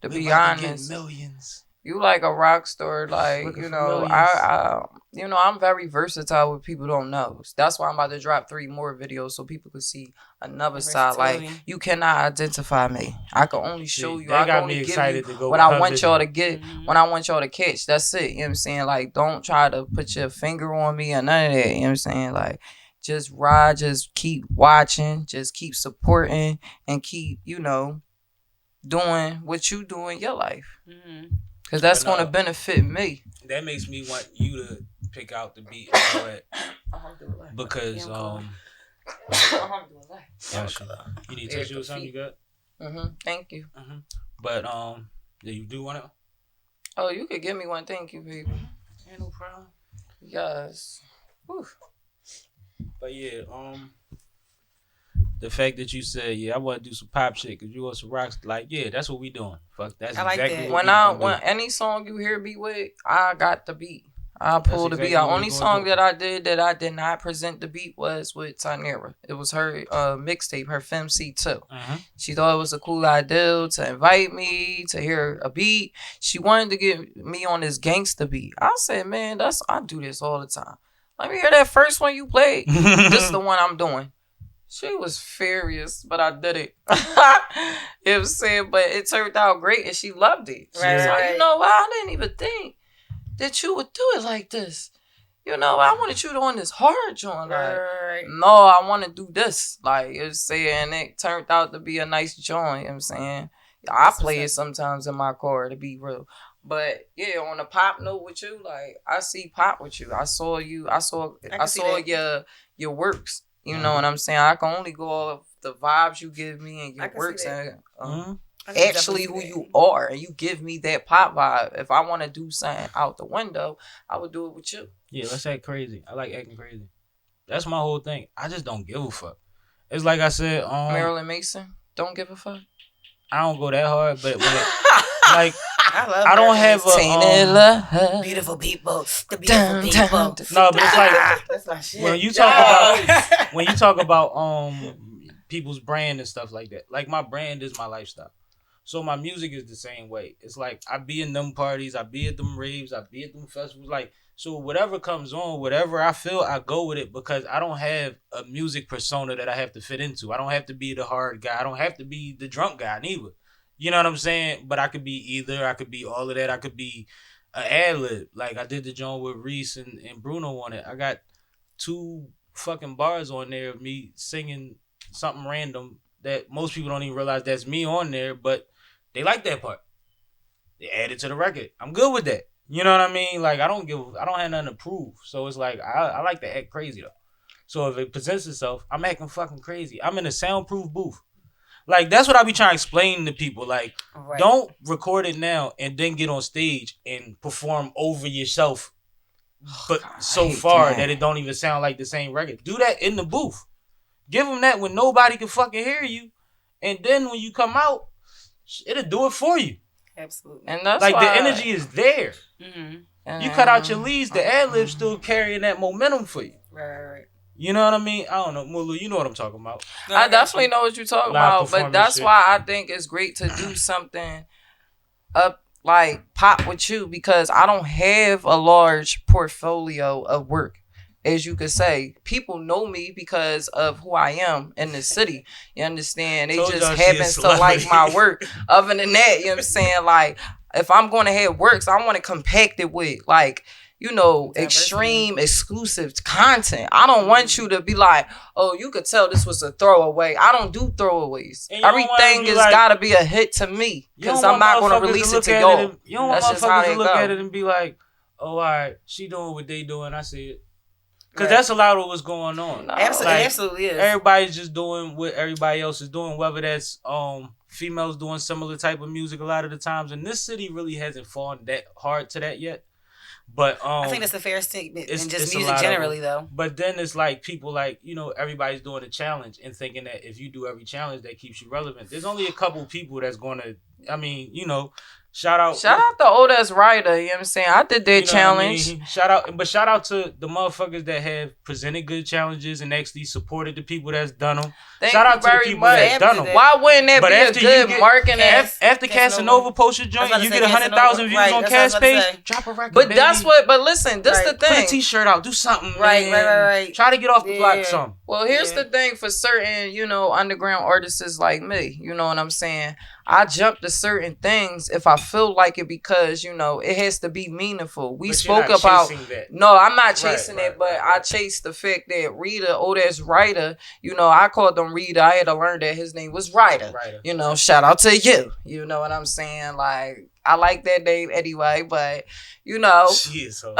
To be honest, millions. You like a rock star, like you know. I'm very versatile. What people don't know. That's why I'm about to drop 3 more videos so people can see another side. Like you cannot identify me. I can only show you. That I got can me only excited give to go. What I want y'all to get, when I want y'all to catch. That's it. You know what I'm saying? Like, don't try to put your finger on me or none of that. You know what I'm saying? Like, just ride, just keep watching, just keep supporting, and keep, doing what you do in your life. Because that's going to benefit me. That makes me want you to pick out the beat and all that. Because, you need tissue or something? You good? Thank you. But, you do want it? Oh, you could give me one. Thank you, baby. Ain't no problem. Yes. Whew. But yeah, the fact that you said, I want to do some pop shit because you want some rocks, like, that's what we doing. Fuck, that's exactly what when any song you hear me with, I got the beat. I pulled the beat. The only song that I did not present the beat was with Tanera. It was her mixtape, her Fem C2. She thought it was a cool idea to invite me to hear a beat. She wanted to get me on this gangsta beat. I said, man, I do this all the time. Let me hear that first one you played. This is the one I'm doing. She was furious, but I did it. You know what I'm saying? But it turned out great, and she loved it. Right. You know what? I didn't even think that you would do it like this. I wanted you to on this hard joint. Like, no, I want to do this. Like, you know what I'm saying? It turned out to be a nice joint. You know what I'm saying? I play it sometimes in my car, to be real. But yeah, on a pop note with you, like, I see pop with you. I saw your works. You know what I'm saying? I can only go off the vibes you give me and your works and actually who you are. And you give me that pop vibe. If I want to do something out the window, I would do it with you. Yeah, let's act crazy. I like acting crazy. That's my whole thing. I just don't give a fuck. It's like I said, Marilyn Mason, don't give a fuck. I don't go that hard, but like I don't have a beautiful people, the beautiful people. No, but it's like that's my shit. when you talk about people's brand and stuff like that. Like, my brand is my lifestyle, so my music is the same way. It's like I be in them parties, I be at them raves, I be at them festivals. Like, so whatever comes on, whatever I feel, I go with it because I don't have a music persona that I have to fit into. I don't have to be the hard guy. I don't have to be the drunk guy neither. You know what I'm saying? But I could be either. I could be all of that. I could be an ad-lib. Like, I did the joint with Reese and Bruno on it. I got 2 fucking bars on there of me singing something random that most people don't even realize that's me on there, but they like that part. They add it to the record. I'm good with that. You know what I mean? Like, I don't have nothing to prove. So it's like, I like to act crazy, though. So if it presents itself, I'm acting fucking crazy. I'm in a soundproof booth. Like, that's what I be trying to explain to people. Like, don't record it now and then get on stage and perform over yourself, but that it don't even sound like the same record. Do that in the booth. Give them that when nobody can fucking hear you, and then when you come out, it'll do it for you. Absolutely. And that's like, the energy is there. Mm-hmm. You cut out your leads, the ad-lib's still carrying that momentum for you. Right. You know what I mean? I don't know, Mullu, you know what I'm talking about. I definitely know what you're talking about, but that's why I think it's great to do something up like pop with you, because I don't have a large portfolio of work. as you could say. People know me because of who I am in the city. You understand? They just happen to like my work. Other than that, you know what I'm saying? Like, if I'm going to have works, I want to compact it with, like, you know, extreme exclusive content. I don't want you to be like, oh, you could tell this was a throwaway. I don't do throwaways. Everything has got to be a hit to me because I'm not going to release it to y'all. You don't want motherfuckers to look at it and be like, oh, all right, she doing what they doing. I see it. Because that's a lot of what's going on. No. Absolutely is. Everybody's just doing what everybody else is doing, whether that's females doing similar type of music a lot of the times. And this city really hasn't fallen that hard to that yet. But I think that's a fair statement in just music generally, though. But then it's like people like, you know, everybody's doing a challenge and thinking that if you do every challenge, that keeps you relevant. There's only a couple people that's going to, I mean, you know, shout out to old ass writer, you know what I'm saying? I did that challenge. I mean? Shout out to the motherfuckers that have presented good challenges and actually supported the people that's done them. Shout out to the people that's done them. Why wouldn't that be a good marketing? After Casanova post your joint, you get 100,000 views on Cash page. Drop a record, but that's what. But listen, this the thing. Put a T-shirt out, do something. Right. Try to get off the block some. Well, here's the thing for certain, you know, underground artists like me. You know what I'm saying? I jump to certain things if I feel like it because, you know, it has to be meaningful. We spoke about... No, I'm not chasing it, but I chase the fact that Rita, old ass writer, you know, I called him Rita. I had to learn that his name was Ryder. You know, shout out to you. You know what I'm saying? Like, I like that name anyway, but, you know... She is so...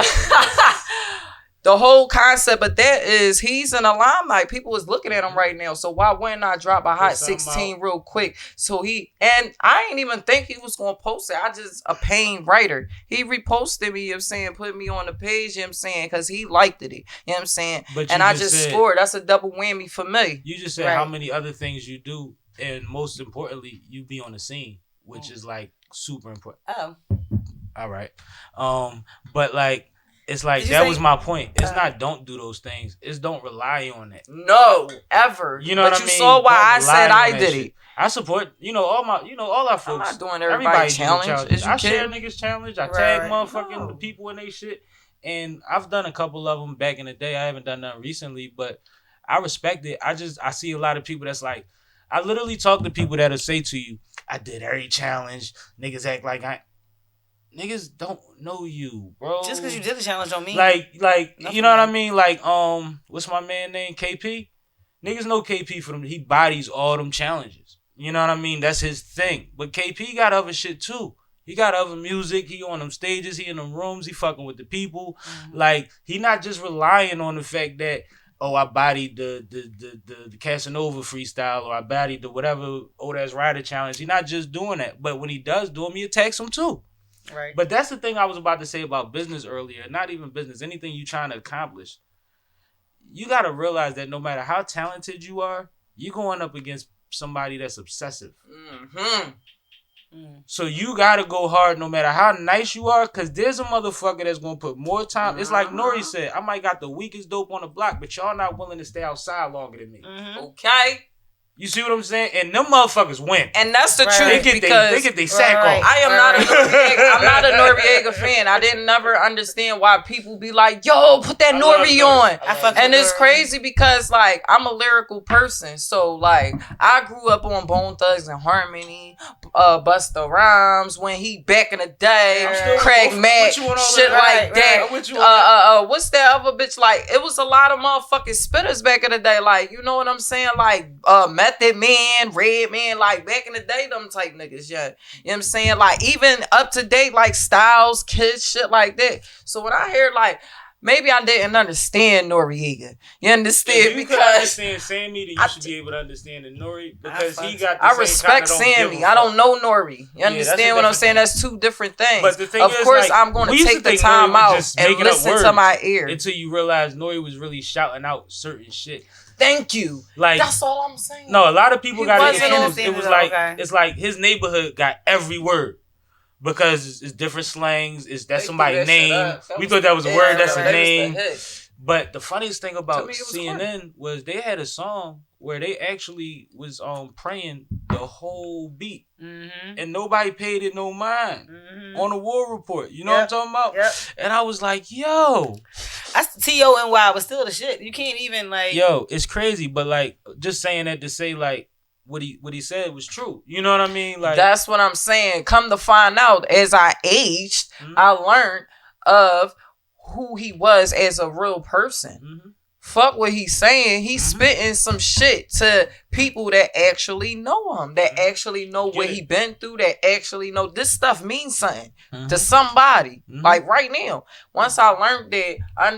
The whole concept of that is he's an limelight. People is looking at him right now. So why wouldn't I drop a hot 16 real quick? So and I ain't even think he was going to post it. I just a pain writer. He reposted me, you know what I'm saying, put me on the page, you know what I'm saying, because he liked it. You know what I'm saying? And I just scored. That's a double whammy for me. You just said how many other things you do. And most importantly, you be on the scene, which is like super important. Oh. All right. But like, it's like, that was my point. It's not don't do those things. It's don't rely on it. No, ever. You know what I mean? But you saw why I said I did it. I support, all our folks. I'm not doing everybody's challenge. I share niggas challenge. I tag motherfucking the people in they shit. And I've done a couple of them back in the day. I haven't done none recently, but I respect it. I see a lot of people that's like, I literally talk to people that'll say to you, I did every challenge. Niggas act like niggas don't know you, bro. Just because you did the challenge don't mean like you know what I mean? Like what's my man name? KP. Niggas know KP for them. He bodies all them challenges. You know what I mean? That's his thing. But KP got other shit too. He got other music. He on them stages. He in them rooms. He fucking with the people. Mm-hmm. Like he not just relying on the fact that I bodied the Casanova freestyle or I bodied the whatever old ass rider challenge. He not just doing that. But when he does do them, he attacks them too. Right. But that's the thing I was about to say about business earlier. Not even business. Anything you trying to accomplish. You got to realize that no matter how talented you are, you're going up against somebody that's obsessive. Mm-hmm. So you got to go hard no matter how nice you are, because there's a motherfucker that's going to put more time. It's like Nori said, I might got the weakest dope on the block, but y'all not willing to stay outside longer than me. Mm-hmm. Okay. You see what I'm saying? And them motherfuckers win. And that's the truth. They get their sack off. I am not a Noriega fan. I didn't never understand why people be like, yo, put that Nori on. And it's crazy because, like, I'm a lyrical person. So, like, I grew up on Bone Thugs and Harmony, Busta Rhymes, when he back in the day, Craig Mack, shit like that. What's that other bitch? Like, it was a lot of motherfucking spitters back in the day. Like, you know what I'm saying? Like, Method Man, Red Man, like back in the day, them type niggas, yeah. You know what I'm saying? Like even up to date, like Styles, Kids, shit like that. So when I hear like, maybe I didn't understand Noriega. You understand? If you could understand Sammie, then you should be able to understand the Nori because he got the I respect Sammie. I don't know Nori. You understand what I'm saying? That's two different things. But the thing of course, like, I'm going to take the time out and listen to my ear. Until you realize Nori was really shouting out certain shit. Thank you. Like that's all I'm saying. No, a lot of people got it. It was like it's like his neighborhood got every word because it's different slangs. That's somebody's name. We thought that was a word. That's a name. But the funniest thing about CNN was they had a song where they actually was praying the whole beat, and nobody paid it no mind on the War Report. You know what I'm talking about? Yep. And I was like, yo, TONY was still the shit. You can't even like. Yo, it's crazy, but like just saying that to say like what he said was true. You know what I mean? Like that's what I'm saying. Come to find out, as I aged, I learned of who he was as a real person. Fuck what he's saying. He's spitting some shit to people that actually know him, that actually know what he been through, that actually know this stuff means something to somebody. Like right now, once I learned that, I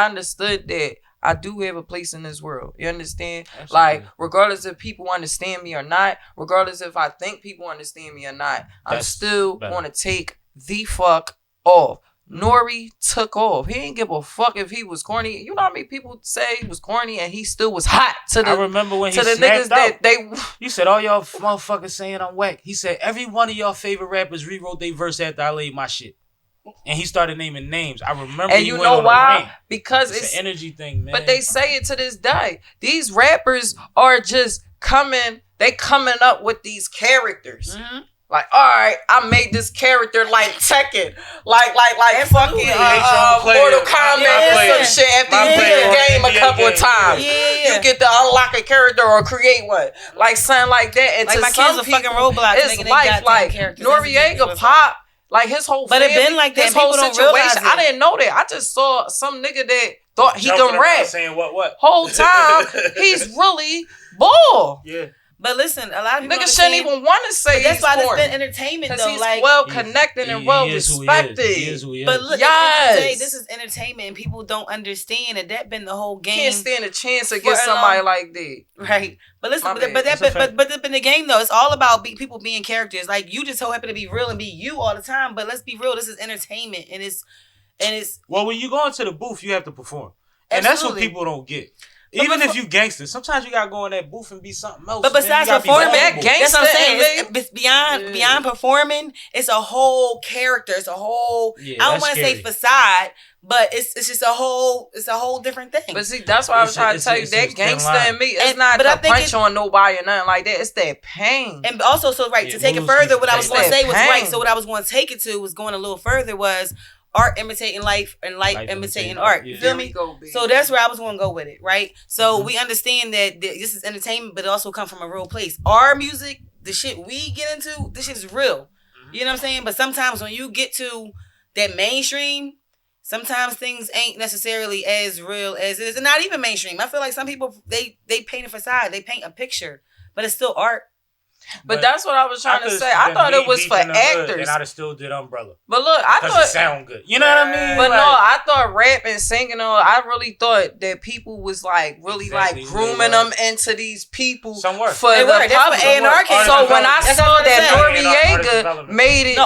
understood that I do have a place in this world. You understand? Absolutely. Like, regardless if people understand me or not, regardless if I think people understand me or not, I'm still going to take the fuck off. Nori took off. He didn't give a fuck if he was corny. You know how many people say he was corny and he still was hot to the. I remember when he snapped niggas out. You said all y'all motherfuckers saying I'm whack. He said every one of y'all favorite rappers rewrote their verse after I laid my shit. And he started naming names. I remember. And you know why? Because it's an energy thing, man. But they say it to this day. These rappers are just coming up with these characters. Like, all right, I made this character like Tekken, like fucking Mortal Kombat or some shit. After you beat the game a couple of times, you get to unlock a character or create one, like something like that. And like to my some kids people, fucking Roblox, it's life. Like Noriega Pop, like his whole family, it been like that. His whole situation. I didn't know that. I just saw some nigga that thought he can rap. Saying what? Whole time he's really ball. Yeah. But listen, a lot of people niggas shouldn't even want to say that's why it's been entertainment though. He's like well connected and well respected. But look, at the day, this is entertainment, and people don't understand that been the whole game. Can't stand a chance against somebody like that. Right. But listen, but in the game though, it's all about people being characters. Like you just so happen to be real and be you all the time. But let's be real, this is entertainment, and it's. Well, when you go into the booth, you have to perform, and that's what people don't get. Even if you gangster, sometimes you gotta go in that booth and be something else. But besides performing, that's what I'm saying. It's beyond performing. It's a whole character. It's a whole. I don't want to say facade, but it's just a whole. It's a whole different thing. But see, that's why I was trying to tell you that gangster in me. It's not to punch on nobody or nothing like that. It's that pain. And also, to take it further, what I was going to say was right. So what I was going to take it to was going a little further was. Art imitating life and life imitating art. You feel me? So that's where I was going to go with it, right? So we understand that this is entertainment, but it also comes from a real place. Our music, the shit we get into, this shit is real. You know what I'm saying? But sometimes when you get to that mainstream, sometimes things ain't necessarily as real as it is. And not even mainstream. I feel like some people, they paint a facade. They paint a picture, but it's still art. But that's what I was trying to say. I thought it was for actors. And I'd have still did Umbrella. But look, I thought it sound good. You know what I mean? But like, no, I thought rap and singing. I really thought that people was like really like grooming them into these people for the public. So when I saw that Noriega made it,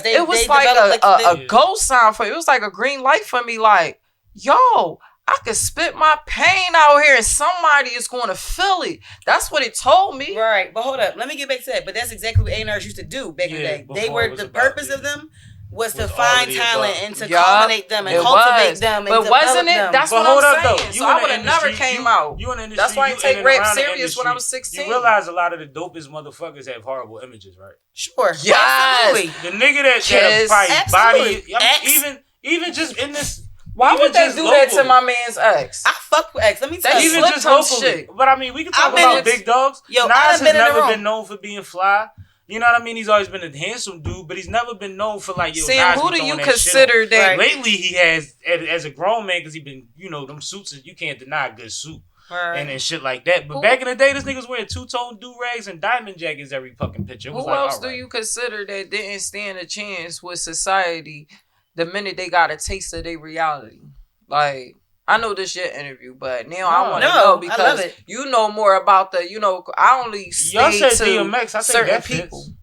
it was like a go sign for. It was like a green light for me. Like, yo. I could spit my pain out here and somebody is going to feel it. That's what it told me. Right. But hold up. Let me get back to that. But that's exactly what A&Rs used to do back in the day. They were, the purpose of them was to find talent and to culminate them and cultivate them. But wasn't it? That's what I'm saying. So I would have never came out. That's why I didn't take rap serious when I was 16. You realize a lot of the dopest motherfuckers have horrible images, right? Sure. Yes. Absolutely. The nigga that probably body, I mean, even just in this. Why would they do that to my man's ex? I fuck with ex. Let me tell you. Even just locally. But I mean, we can talk about big dogs. Nas has never been known for being fly. You know what I mean? He's always been a handsome dude, but he's never been known for like, Sam, who do you consider that? Lately, he has, as a grown man, because he been, them suits, you can't deny a good suit. Right. And shit like that. But back in the day, this nigga was wearing two-tone do-rags and diamond jackets every fucking picture. Who else do you consider that didn't stand a chance with society the minute they got a taste of their reality? Like, I know this your interview, but now I want to know because you know more about the, I only stay to DMX. I think certain people. Fits.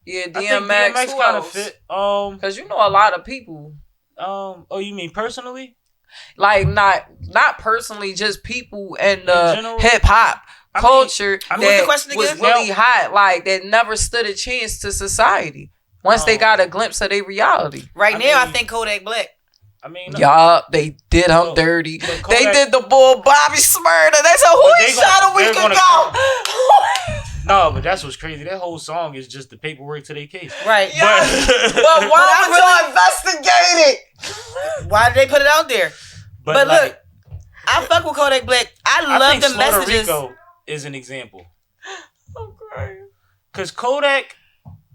Yeah, DMX kind of fit. Because you know a lot of people. Oh, you mean personally? Like not personally, just people in the hip hop culture that was really hot, like that never stood a chance to society once they got a glimpse of their reality. I think Kodak Black. I mean, they did him dirty. They did the bull Bobby Smurda. They said, who he shot a week ago? No, but that's what's crazy. That whole song is just the paperwork to their case. Right. But why would you investigate it? Why did they put it out there? But like, look, I fuck with Kodak Black. I love the messages. Rico is an example. Okay. Because Kodak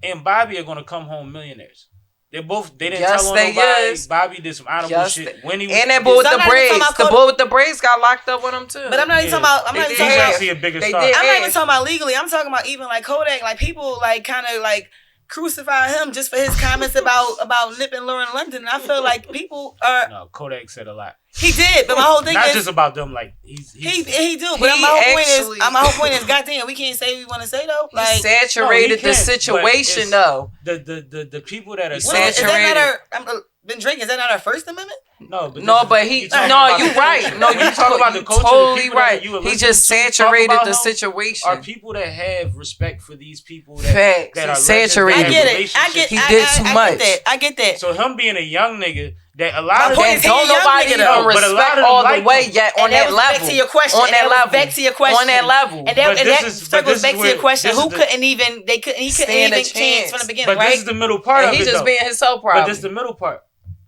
and Bobby are gonna come home millionaires. They didn't Yes, tell on they nobody. is. Bobby did some honorable shit. When he was, and that boy with the braids. The boy with the braids got locked up with him tim. But I'm not even talking about. I'm not even talking about. Actually a bigger star. I'm not even talking about legally. I'm talking about even like Kodak. Like people like kind of like crucify him just for his comments about Nip and Lauren London. And I feel like people are. No, Kodak said a lot. He did, but my whole thing not is just about them. Like he do. But my whole point is, goddamn, we can't say what we want to say though. Like he saturated the situation though. The people that are saturated. Is that not our? Been drinking. Is that not our First Amendment? No, but you right. No, you talk about the culture. Totally right. He just saturated the situation. Are people that have respect for these people that are saturated? I get it. He did too much. I get that. So him being a young nigga. That a lot of them don't nobody even respect all the way yet on that level. Back to your question. On that level. Back to your question. On that level. And that circles back to your question. He couldn't even chance from the beginning, right? But this is the middle part of it, He just being himself, probably. But this is the middle part.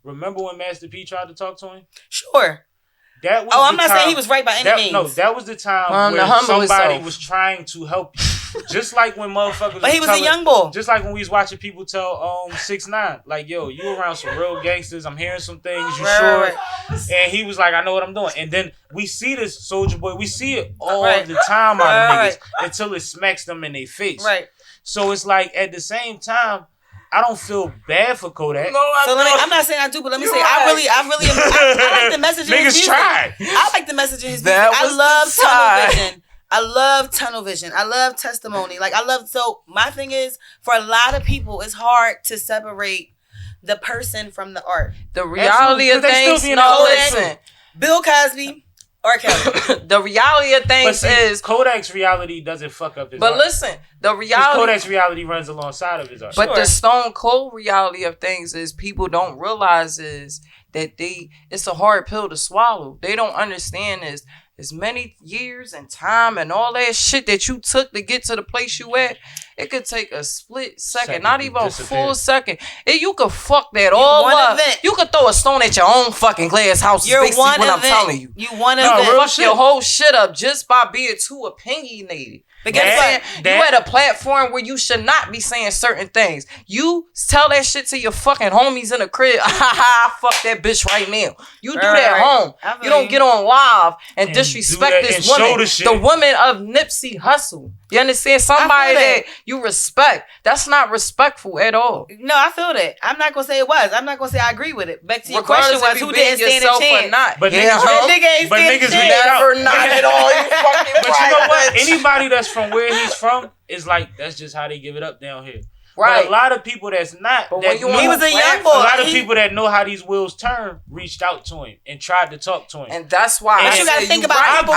Remember when Master P tried to talk to him? Sure. That was I'm not saying he was right by any means. No, that was the time where somebody was trying to help you. Just like when motherfuckers. But he was a young boy. Just like when we was watching people tell 6ix9ine, like, yo, you around some real gangsters. I'm hearing some things. You sure? Right. And he was like, I know what I'm doing. And then we see this Soulja Boy. We see it all the time out of niggas until it smacks them in their face. Right. So it's like at the same time, I don't feel bad for Kodak. No, I'm not saying I do, but let me say I like the message in his music. Tried. I like the message in his music. I love tunnel vision. I love tunnel vision. I love testimony. Like so my thing is, for a lot of people, it's hard to separate the person from the art. The reality of things, listen. Bill Cosby, R. Kelly. The reality of things is Kodak's reality doesn't fuck up his art. But listen, the reality Kodak's reality runs alongside of his art. But the Stone Cold reality of things is people don't realize is that it's a hard pill to swallow. They don't understand is as many years and time and all that shit that you took to get to the place you at, it could take a split second, not even a full second. You could fuck that all up. You could throw a stone at your own fucking glass house. You're basically what I'm telling you. You want to fuck your whole shit up just by being too opinionated. But guess what? You at a platform where you should not be saying certain things. You tell that shit to your fucking homies in the crib. Fuck that bitch right now. You do that home. You don't get on live and disrespect this woman. The woman of Nipsey Hussle. You understand? Somebody that you respect. That's not respectful at all. No, I feel that. I'm not going to say it was. I'm not going to say I agree with it. Back to your question was who didn't stand a chance. Not. But niggas never not at all. You fucking But you know what? Anybody that's from where he's from is like, that's just how they give it up down here. Right. But a lot of people that's not. He was a young boy. A lot of people that know how these wheels turn reached out to him and tried to talk to him. And that's why. But you got to think about people.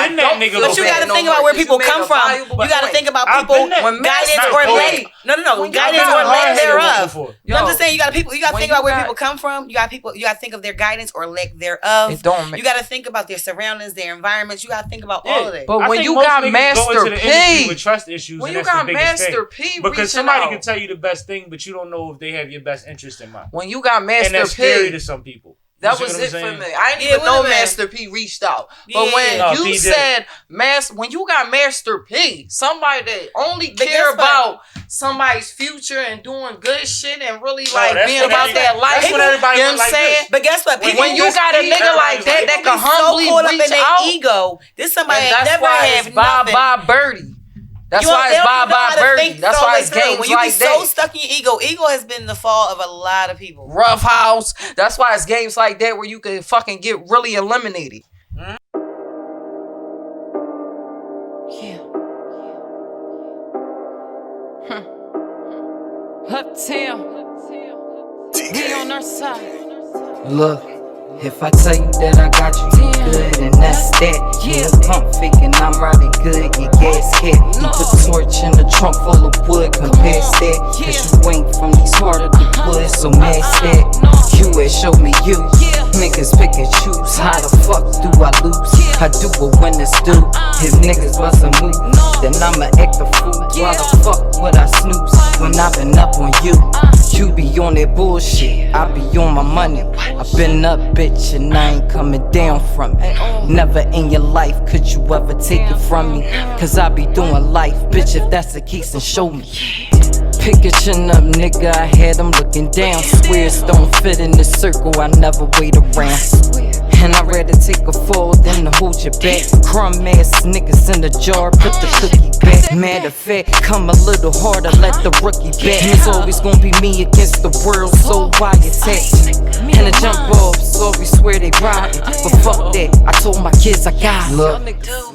But you got to think about where people come from. You got to think about people when guidance or lack. No. Guidance or lack thereof. I'm just saying you got to think about where people come from. You got to think of their guidance or lack thereof. You got to think about their surroundings, their environments. You got to think about all of that. But when you got Master P, with trust issues, when you got Master P, because somebody can tell you the best thing, but you don't know if they have your best interest in mind. When you got Master P, and that's scary to some people. That was it for me. I didn't even know Master P reached out. But when you said when you got Master P, somebody that only care about somebody's future and doing good shit and really being about that life. That's what everybody, you know what I'm saying? But guess what? When you got a nigga like that can humbly reach out, ego. This somebody never have nothing. Bye Birdie. That's why it's bye Birdie. That's why it's games when you like be so stuck in your ego. Ego has been the fall of a lot of people. Rough house. That's why it's games like that where you can fucking get really eliminated. Uptown. We on our side. Look, if I tell you that I got you good, and that's that. You a pump faking, I'm riding good, your gasket. You put the torch in the trunk full of wood, compare that. Cause you ain't from these heart of the wood, so match that. You ain't show me you. Niggas pick and choose. How the fuck do I lose? I do what winners do. If niggas wasn't move, then I'ma act a fool. Why the fuck would I snooze when I've been up on you? You be on that bullshit, I be on my money. I been up, bitch, and I ain't coming down from it. Never in your life could you ever take it from me. Cause I be doing life, bitch, if that's the case, then show me. Pick your chin up, nigga, I had them looking down. Squares don't fit in the circle, I never wait around. And I'd rather take a fall than to hold your back. Crumb ass niggas in the jar, put the cookie back. Matter of fact, come a little harder, let the rookie back. And it's always gonna be me against the world, so why attack? And the jump off, so we swear they robbing. But fuck that, I told my kids I got it. Look,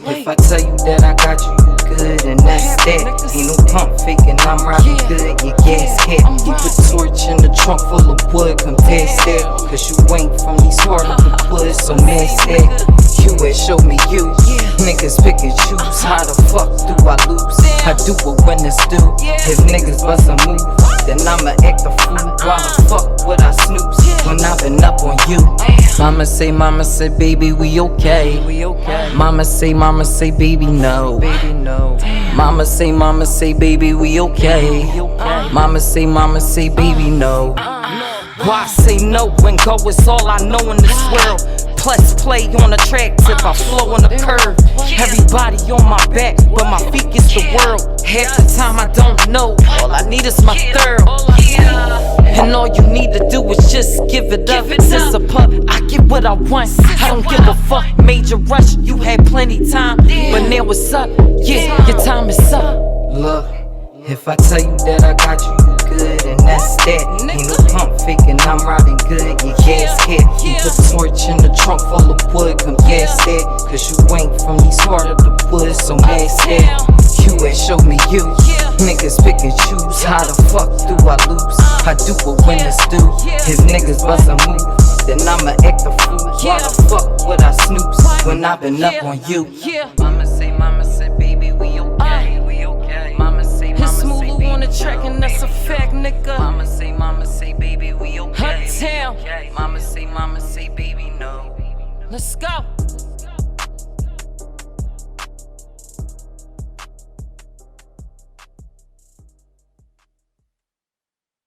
if I tell you that I got you, you good, and that's that. Ain't no pump faking, I'm riding good, your gas cat. You put torch in the trunk full of wood, come past that. Cause you ain't from these heart of the woods, so mass that. You ain't show me you. Niggas pick and choose, how the fuck do I lose? I do it when it's due. If niggas bust a move, then I'ma act a fool. Why the fuck would I snooze when I've been up on you? Mama say, baby, we okay. Mama say, baby, no. Mama say, baby, we okay. Mama say, baby, no. Why say no when go is all I know in this world? Plus play on the track tip, I flow on the curve. Everybody on my back, but my feet gets the world. Half the time I don't know, all I need is my third. And all you need to do is just give it up. Since a pup, I get what I want. I don't give a fuck. Major rush, you had plenty time, but now it's up. Yeah, your time is up. Look, if I tell you that I got you, you good, and that's that. Ain't no pump faking, I'm riding good, your gas cat. You put torch in the trunk full of wood, come gas that. Cause you ain't from these heart of the woods, so mass that. You ain't show me you. Niggas pick and choose, how the fuck do I lose? I do it when it's due. If niggas bust a move, then I'ma act a fool. Why the fuck would I snooze when I've been up on you? Mama say, baby, we okay. Mama say, Mullu on the track, and that's a fact, nigga. Mama say, baby, we okay. Uptown. Mama say, baby, no. Let's go.